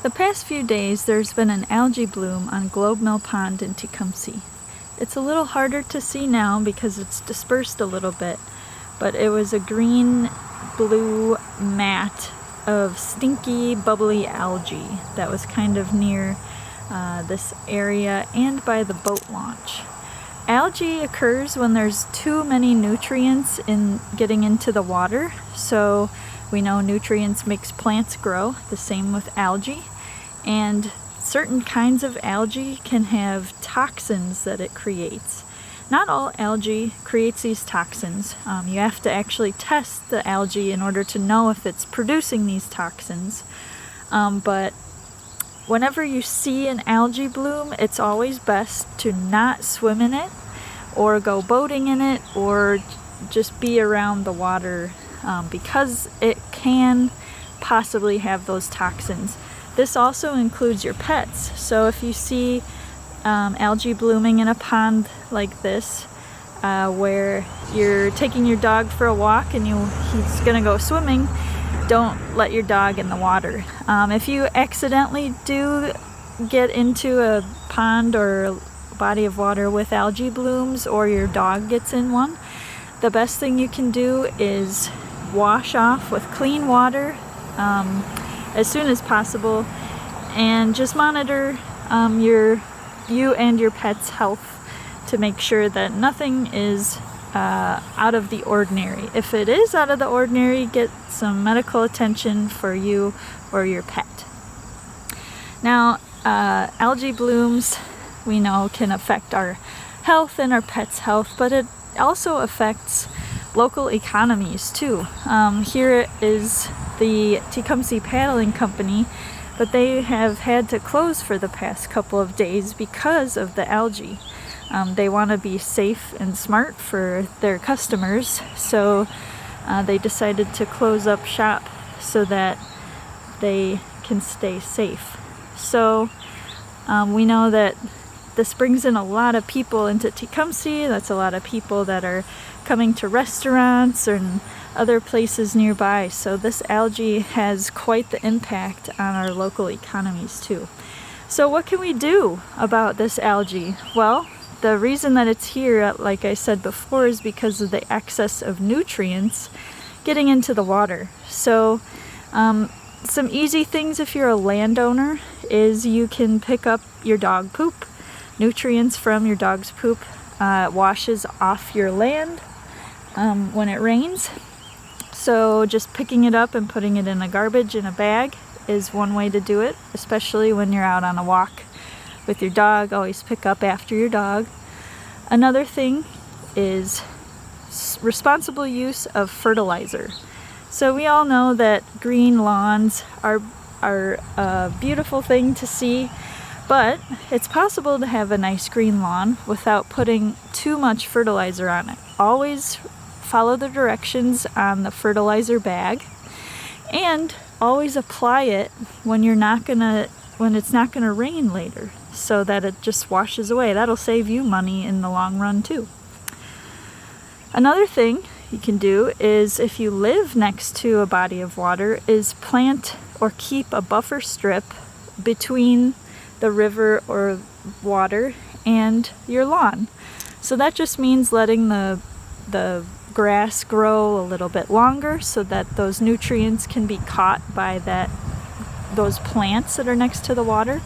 The past few days there's been an algae bloom on Globe Mill Pond in Tecumseh. It's a little harder to see now because it's dispersed a little bit, but it was a green-blue mat of stinky, bubbly algae that was kind of near this area and by the boat launch. Algae occurs when there's too many nutrients in getting into the water, so we know nutrients makes plants grow, the same with algae. And certain kinds of algae can have toxins that it creates. Not all algae creates these toxins. You have to actually test the algae in order to know if it's producing these toxins. But whenever you see an algae bloom, it's always best to not swim in it or go boating in it or just be around the water because it can possibly have those toxins. This also includes your pets. So if you see algae blooming in a pond like this, where you're taking your dog for a walk and he's gonna go swimming, don't let your dog in the water. If you accidentally do get into a pond or a body of water with algae blooms, or your dog gets in one, the best thing you can do is wash off with clean water as soon as possible, and just monitor you and your pet's health to make sure that nothing is out of the ordinary. If it is out of the ordinary, get some medical attention for you or your pet. Now, algae blooms, we know, can affect our health and our pets' health, but it also affects local economies too. Here is the Tecumseh Paddling Company, but they have had to close for the past couple of days because of the algae. They want to be safe and smart for their customers, so they decided to close up shop so that they can stay safe. So we know that this brings in a lot of people into Tecumseh. That's a lot of people that are coming to restaurants and other places nearby. So this algae has quite the impact on our local economies too. So what can we do about this algae? Well, the reason that it's here, like I said before, is because of the excess of nutrients getting into the water. So some easy things if you're a landowner is you can pick up your dog poop. Nutrients from your dog's poop washes off your land when it rains. So just picking it up and putting it in a garbage in a bag is one way to do it, especially when you're out on a walk with your dog. Always pick up after your dog. Another thing is responsible use of fertilizer. So we all know that green lawns are a beautiful thing to see, but it's possible to have a nice green lawn without putting too much fertilizer on it. Always follow the directions on the fertilizer bag, and always apply it when it's not gonna rain later, so that it just washes away. That'll save you money in the long run too. Another thing you can do is, if you live next to a body of water, is plant or keep a buffer strip between the river or water and your lawn. So that just means letting the grass grow a little bit longer so that those nutrients can be caught by those plants that are next to the water.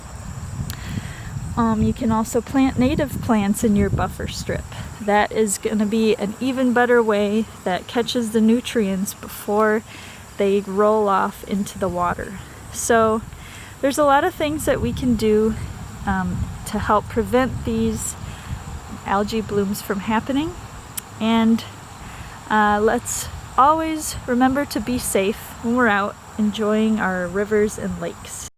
You can also plant native plants in your buffer strip. That is going to be an even better way that catches the nutrients before they roll off into the water. So there's a lot of things that we can do to help prevent these algae blooms from happening. And let's always remember to be safe when we're out enjoying our rivers and lakes.